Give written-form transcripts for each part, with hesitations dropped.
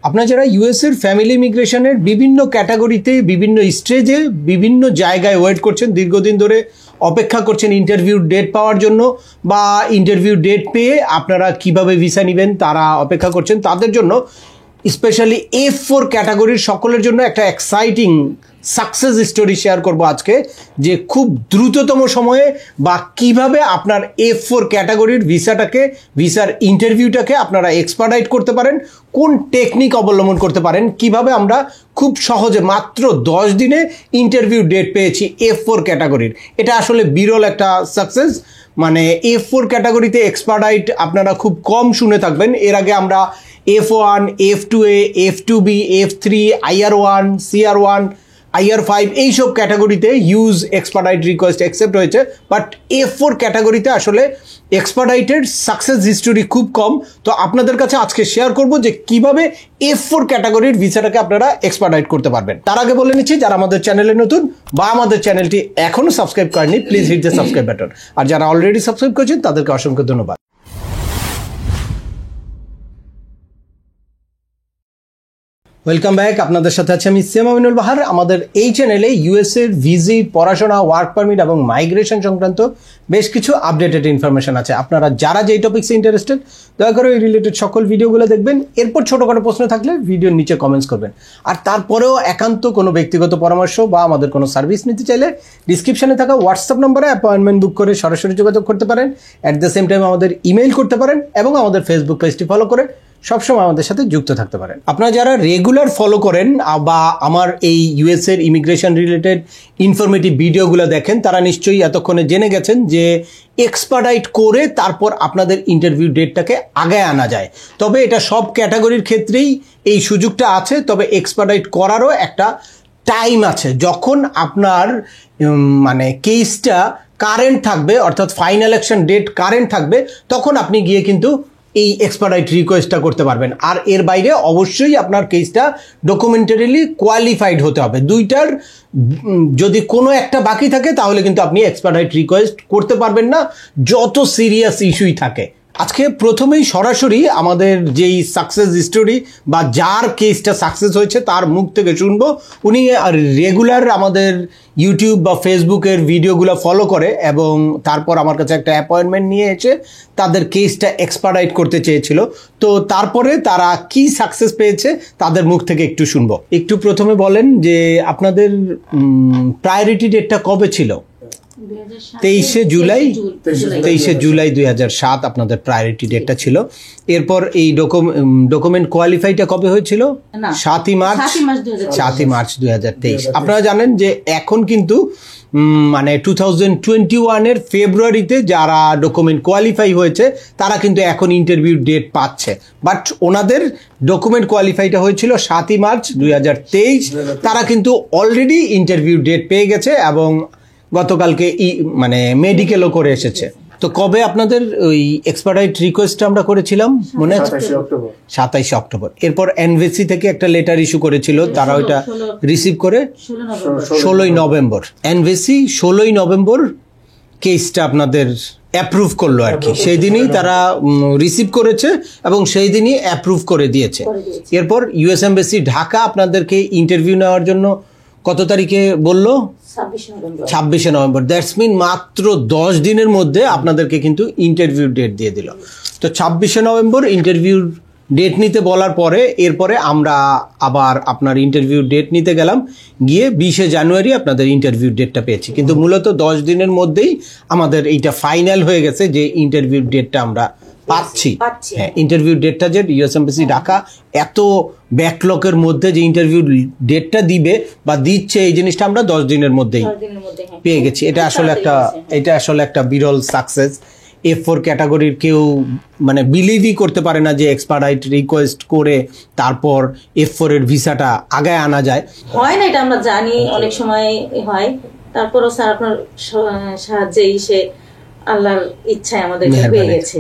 আপনারা যারা ইউএস এর ফ্যামিলি ইমিগ্রেশনের বিভিন্ন ক্যাটাগরিতে বিভিন্ন স্টেজে বিভিন্ন জায়গায় ওয়েট করছেন, দীর্ঘদিন ধরে অপেক্ষা করছেন ইন্টারভিউ ডেট পাওয়ার জন্য, বা ইন্টারভিউ ডেট পেয়ে আপনারা কিভাবে ভিসা নেবেন তারা অপেক্ষা করছেন, তাদের জন্য স্পেশালি F4 ক্যাটাগরির সকলের জন্য একটা এক্সাইটিং সাকসেস স্টোরি শেয়ার করব আজকে, যে খুব দ্রুততম সময়ে বা কিভাবে আপনার F4 ক্যাটাগরির ভিসার ইন্টারভিউটাকে আপনারা এক্সপার্টাইট করতে পারেন, কোন টেকনিক অবলম্বন করতে পারেন, কিভাবে আমরা খুব সহজে মাত্র 10 দিনে ইন্টারভিউ ডেট পেয়েছি F4 ক্যাটাগরির। এটা আসলে বিরল একটা সাকসেস। মানে F4 ক্যাটাগরিতে এক্সপার্টাইট আপনারা খুব কম শুনে থাকবেন। এর আগে আমরা F1, F2A, F2B, F3, IR1, CR1, IR5 এইসব ক্যাটাগরিতে ইউজ এক্সপার্টাইট রিকোয়েস্ট অ্যাকসেপ্ট হয়েছে, বাট F4 ক্যাটাগরিতে আসলে এক্সপার্টাইটের সাকসেস হিস্টোরি খুব কম। তো আপনাদের কাছে আজকে শেয়ার করব যে কিভাবে F4 ক্যাটাগরির ভিসাটাকে আপনারা এক্সপার্টাইট করতে পারবেন। তার আগে বলে নিচ্ছি, যারা আমাদের চ্যানেলে নতুন বা আমাদের চ্যানেলটি এখনো সাবস্ক্রাইব করেনি, please hit the subscribe button. আর যারা অলরেডি সাবস্ক্রাইব করেছেন তাদেরকে অসংখ্য ধন্যবাদ। ওয়েলকাম ব্যাক, আপনাদের সাথে আছে আমি সিএম আমিনুল বাহার। আমাদের এই চ্যানেলে ইউএস এর ভিজিট, পড়াশোনা, ওয়ার্ক পারমিট এবং মাইগ্রেশন সংক্রান্ত বেশ কিছু আপডেটেড ইনফরমেশন আছে। আপনারা যারা যেই টপিক্সে ইন্টারেস্টেড দয়া করে এই রিলেটেড সকল ভিডিওগুলো দেখবেন। এরপর ছোটোখাটো প্রশ্ন থাকলে ভিডিওর নিচে কমেন্টস করবেন। আর তারপরেও একান্ত কোনো ব্যক্তিগত পরামর্শ বা আমাদের কোনো সার্ভিস নিতে চাইলে ডিসক্রিপশনে থাকা হোয়াটসঅ্যাপ নম্বরে অ্যাপয়েন্টমেন্ট বুক করে সরাসরি যোগাযোগ করতে পারেন। অ্যাট দ্য সেম টাইম আমাদের ইমেইল করতে পারেন এবং আমাদের ফেসবুক পেজটি ফলো করে সবসময় আমাদের সাথে যুক্ত থাকতে পারেন। আপনারা যারা রেগুলার ফলো করেন বা আমার এই ইউএস এর ইমিগ্রেশন রিলেটেড ইনফরমেটিভ ভিডিওগুলো দেখেন, তারা নিশ্চয়ই এতক্ষণে জেনে গেছেন যে এক্সপার্টাইট করে তারপর আপনাদের ইন্টারভিউ ডেটটাকে আগায় আনা যায়। তবে এটা সব ক্যাটাগরির ক্ষেত্রেই এই সুযোগটা আছে, তবে এক্সপার্টাইট করারও একটা টাইম আছে। যখন আপনার মানে কেসটা কারেন্ট থাকবে, অর্থাৎ ফাইনাল অ্যাকশন ডেট কারেন্ট থাকবে, তখন আপনি গিয়ে কিন্তু এই এক্সপার্টাইট রিকোয়েস্টটা করতে পারবেন। আর এর বাইরে অবশ্যই আপনার কেসটা ডকুমেন্টারিলি কোয়ালিফাইড হতে হবে। দুইটার যদি কোনো একটা বাকি থাকে তাহলে কিন্তু আপনি এক্সপার্টাইট রিকোয়েস্ট করতে পারবেন না, যত সিরিয়াস ইস্যুই থাকে। আজকে প্রথমেই সরাসরি আমাদের যেই সাকসেস স্টোরি বা যার কেসটা সাকসেস হয়েছে তার মুখ থেকে শুনবো। উনি রেগুলার আমাদের ইউটিউব বা ফেসবুকের ভিডিওগুলো ফলো করে এবং তারপর আমার কাছে একটা অ্যাপয়েন্টমেন্ট নিয়ে এসে তাদের কেসটা এক্সপার্টাইট করতে চেয়েছিল। তো তারপরে তারা কি সাকসেস পেয়েছে তাদের মুখ থেকে একটু শুনবো। একটু প্রথমে বলেন যে আপনাদের প্রায়োরিটি ডেটটা কবে ছিল? 23শে জুলাই 2007 আপনাদের প্রায়োরিটি ডেটটা ছিল। এরপর এই ডকুমেন্ট কোয়ালিফাইটা কবে হয়েছিল? 7ই মার্চ 2023। আপনারা জানেন যে এখন কিন্তু মানে 2021-এর ফেব্রুয়ারিতে যারা ডকুমেন্ট কোয়ালিফাই হয়েছে তারা কিন্তু এখন ইন্টারভিউ ডেট পাচ্ছে, বাট ওনাদের ডকুমেন্ট কোয়ালিফাইটা হয়েছিল 7ই মার্চ 2023। তারা কিন্তু অলরেডি ইন্টারভিউ ডেট পেয়ে গেছে এবং গতকালকে মানে মেডিকেলও করে এসেছে। তো কবে আপনাদের ওই এক্সপার্টাইট রিকোয়েস্ট আমরা করেছিলাম মনে আছে? 27শে অক্টোবর। এরপর এনভিসি থেকে একটা লেটার ইস্যু করেছিল, তারা ওইটা রিসিভ করে 16ই নভেম্বর। এনভিসি 16ই নভেম্বর কেসটা আপনাদের অ্যাপ্রুভ করলো আর কি। সেই দিনই তারা রিসিভ করেছে এবং সেই দিনই অ্যাপ্রুভ করে দিয়েছে। এরপর ইউএস এমবাসি ঢাকা আপনাদেরকে ইন্টারভিউ নেওয়ার জন্য কত তারিখে বললো? 26শে নভেম্বর। দ্যাটস মিন মাত্র 10 দিনের মধ্যে আপনাদেরকে কিন্তু ইন্টারভিউ ডেট দিয়ে দিল। তো 26শে নভেম্বর ইন্টারভিউ ডেট নিতে বলার পরে এরপরে আমরা আবার আপনার ইন্টারভিউ ডেট নিতে গেলাম, গিয়ে 20শে জানুয়ারি আপনাদের ইন্টারভিউ ডেটটা পেয়েছি। কিন্তু মূলত 10 দিনের মধ্যেই আমাদের এইটা ফাইনাল হয়ে গেছে যে ইন্টারভিউ ডেটটা আমরা পাচ্ছি। হ্যাঁ, ইন্টারভিউ ডেটটা যে ইউএস এমবাসি ঢাকা এত ব্যাকলকের মধ্যে যে ইন্টারভিউ ডেটটা দিবে বা দিচ্ছে, এই জিনিসটা আমরা 10 দিনের মধ্যেই পেয়ে গেছি। এটা আসলে একটা বিরল সাকসেস। F4 ক্যাটাগরির কেউ মানে বিলিভই করতে পারে না যে এক্সপার্টাইট রিকোয়েস্ট করে তারপর F4 এর ভিসাটা আগায় আনা যায়। হয় না, এটা আমরা জানি, অনেক সময় হয়। তারপরও স্যার আপনার সাহায্যে এসে আল্লাহর ইচ্ছায় আমাদের হয়ে গেছে।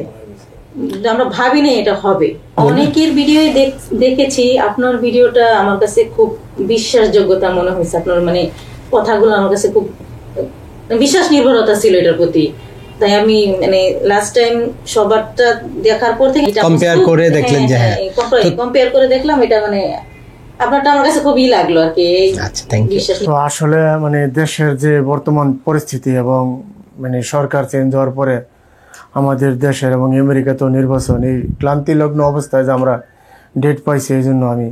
আমরা ভাবিনি এটা হবে। অনেকের ভিডিও দেখেছি, আপনার ভিডিওটা আমার কাছে খুব বিশ্বাসযোগ্যতা মনে হয়েছে। আপনার মানে কথাগুলো আমার কাছে খুব বিশ্বাস নির্ভরতা ছিল এটার প্রতি। তাই আমি মানে লাস্ট টাইম সবারটা দেখার পর থেকে কম্পেয়ার করে দেখলেন যে হ্যাঁ কম্পেয়ার করে দেখলাম এটা মানে আপনারটা আমার কাছে খুবই লাগলো আর কি। আচ্ছা, থ্যাংক ইউ। তো আসলে মানে দেশের যে বর্তমান পরিস্থিতি এবং মানে সরকার চেঞ্জ হওয়ার পরে আমাদের দেশের এবং আমেরিকাতেও নির্বাচন, এই ক্লান্তিলগ্ন অবস্থায় যে আমরা ডেট পাইছি, এই জন্য আমি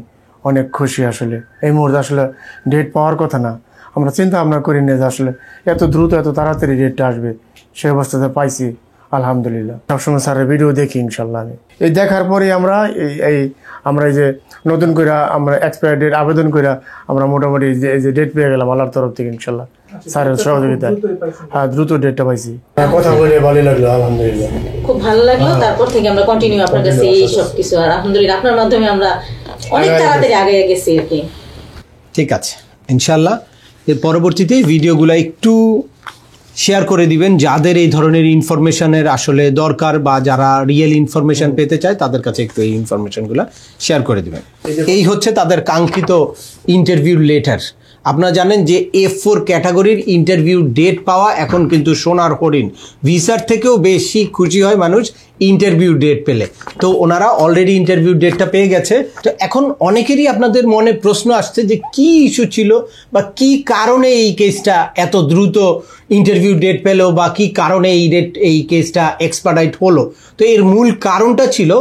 অনেক খুশি। আসলে এই মুহূর্তে আসলে ডেট পাওয়ার কথা না, আমরা চিন্তা ভাবনা করি না যে আসলে এত দ্রুত এত তাড়াতাড়ি ডেটটা আসবে, সেই অবস্থাতে পাইছি আলহামদুলিল্লাহ। সবসময় স্যারের ভিডিও দেখি ইনশাল্লাহ। আমি এই দেখার পরে আমরা আমরা এই যে নতুন করে আমরা এক্সপায়ার ডেট আবেদন করে আমরা মোটামুটি এই যে ডেট পেয়ে গেলাম আল্লাহর তরফ থেকে ইনশাল্লাহ, স্যারের সহযোগিতায়। হ্যাঁ, দ্রুত ডেটটা পাইছি। কথা বলে ভালো লাগলো, আলহামদুলিল্লাহ, খুব ভালো লাগলো। তারপর থেকে আমরা কন্টিনিউ আপনার কাছে এই সব কিছু, আর আলহামদুলিল্লাহ আপনার মাধ্যমে আমরা অনেক তাড়াতাড়ি আগে গেছি আর কি। ঠিক আছে, ইনশাল্লাহ এর পরবর্তীতে ভিডিওগুলো একটু শেয়ার করে দিবেন যাদের এই ধরনের ইনফরমেশনের আসলে দরকার বা যারা রিয়েল ইনফরমেশন পেতে চায় তাদের কাছে একটু এই ইনফরমেশনগুলো শেয়ার করে দিবেন। এই হচ্ছে তাদের কাঙ্ক্ষিত ইন্টারভিউ লেটার। আপনারা জানেন যে F4 ক্যাটাগরির ইন্টারভিউ ডেট পাওয়া এখন কিন্তু সোনার হরিণ। ভিসার থেকেও বেশি খুশি হয় মানুষ ইন্টারভিউ ডেট পেলে। তো ওনারা অলরেডি ইন্টারভিউ ডেটটা পেয়ে গেছে। তো এখন অনেকেরই আপনাদের মনে প্রশ্ন আসছে যে কি ইস্যু ছিল বা কি কারণে এই কেসটা এত দ্রুত ইন্টারভিউ ডেট পেলো বা কি কারণে এই কেসটা এক্সপার্ডাইট হলো। তো এর মূল কারণটা ছিল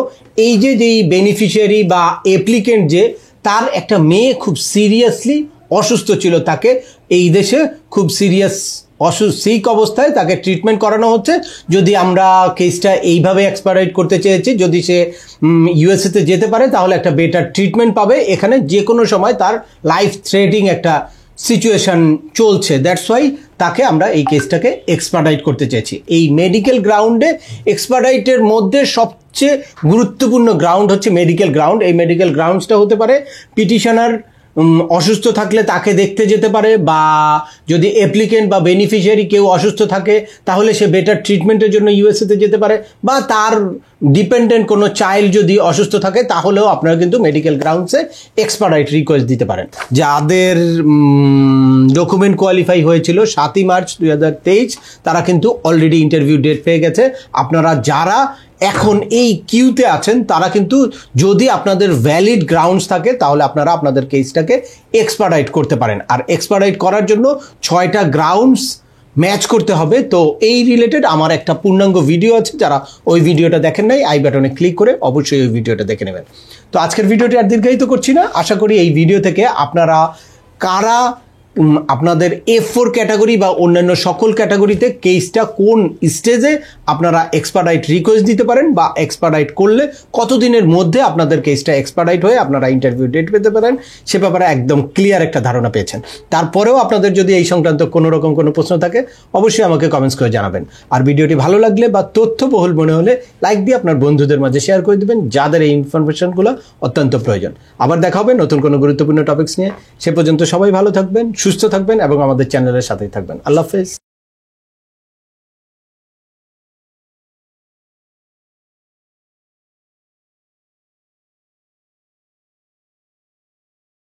এই যে বেনিফিশিয়ারি বা অ্যাপ্লিকেন্ট যে তার একটা মেয়ে খুব সিরিয়াসলি অসুস্থ ছিল, তাকে এই দেশে খুব সিরিয়াস সিক অবস্থায় তাকে ট্রিটমেন্ট করানো হচ্ছে। যদি আমরা কেসটা এইভাবে এক্সপায়ার করতে চেয়েছি, যদি সে ইউএসএতে যেতে পারে তাহলে একটা বেটার ট্রিটমেন্ট পাবে। এখানে যে কোনো সময় তার লাইফ থ্রেটিং একটা সিচুয়েশন চলছে, দ্যাটস ওয়াই তাকে আমরা এই কেসটাকে এক্সপার্ডাইট করতে চেয়েছি। এই মেডিকেল গ্রাউন্ডে এক্সপার্ডাইটের মধ্যে সবচেয়ে গুরুত্বপূর্ণ গ্রাউন্ড হচ্ছে মেডিকেল গ্রাউন্ড। এই মেডিকেল গ্রাউন্ডসটা হতে পারে পিটিশনার অসুস্থ থাকলে তাকে দেখতে যেতে পারে, বা যদি অ্যাপ্লিকেন্ট বা বেনিফিশিয়ারি কেউ অসুস্থ থাকে তাহলে সে বেটার ট্রিটমেন্টের জন্য ইউএসএতে যেতে পারে, বা তার ডিপেন্ডেন্ট কোনো চাইল্ড যদি অসুস্থ থাকে তাহলেও আপনারা কিন্তু মেডিকেল গ্রাউন্ডসে এক্সপার্ডাইট রিকোয়েস্ট দিতে পারেন। যাদের ডকুমেন্ট কোয়ালিফাই হয়েছিল 7ই মার্চ 2023 তারা কিন্তু অলরেডি ইন্টারভিউ ডেট পেয়ে গেছে। আপনারা যারা এখন এই কিউতে আছেন তারা কিন্তু যদি আপনাদের ভ্যালিড গ্রাউন্ডস থাকে তাহলে আপনারা আপনাদের কেসটাকে এক্সপার্ডাইট করতে পারেন। আর এক্সপার্ডাইট করার জন্য 6টা গ্রাউন্ডস ম্যাচ করতে হবে। তো এই রিলেটেড আমার একটা পূর্ণাঙ্গ ভিডিও আছে, যারা ওই ভিডিওটা দেখেন নাই আই বাটনে ক্লিক করে অবশ্যই ওই ভিডিওটা দেখে নেবেন। তো আজকের ভিডিওটি আর দীর্ঘায়িত করছি না, আশা করি এই ভিডিও থেকে আপনারা কারা আপনাদের F4 ক্যাটাগরি বা অন্যান্য সকল ক্যাটাগরিতে কেসটা কোন স্টেজে আপনারা এক্সপার্ডাইট রিকোয়েস্ট দিতে পারেন, বা এক্সপার্ডাইট করলে কতদিনের মধ্যে আপনাদের কেসটা এক্সপার্ডাইট হয়ে আপনারা ইন্টারভিউ ডেট পেতে পারেন সে ব্যাপারে একদম ক্লিয়ার একটা ধারণা পেয়েছেন। তারপরেও আপনাদের যদি এই সংক্রান্ত কোনো রকম কোনো প্রশ্ন থাকে অবশ্যই আমাকে কমেন্টস করে জানাবেন। আর ভিডিওটি ভালো লাগলে বা তথ্যবহুল মনে হলে লাইক দিয়ে আপনার বন্ধুদের মাঝে শেয়ার করে দেবেন যাদের এই ইনফরমেশনগুলো অত্যন্ত প্রয়োজন। আবার দেখা হবে নতুন কোনো গুরুত্বপূর্ণ টপিকস নিয়ে। সে পর্যন্ত সবাই ভালো থাকবেন, সুস্থ থাকবেন এবং আমাদের চ্যানেলের সাথেই থাকবেন। আল্লাহ হাফেজ।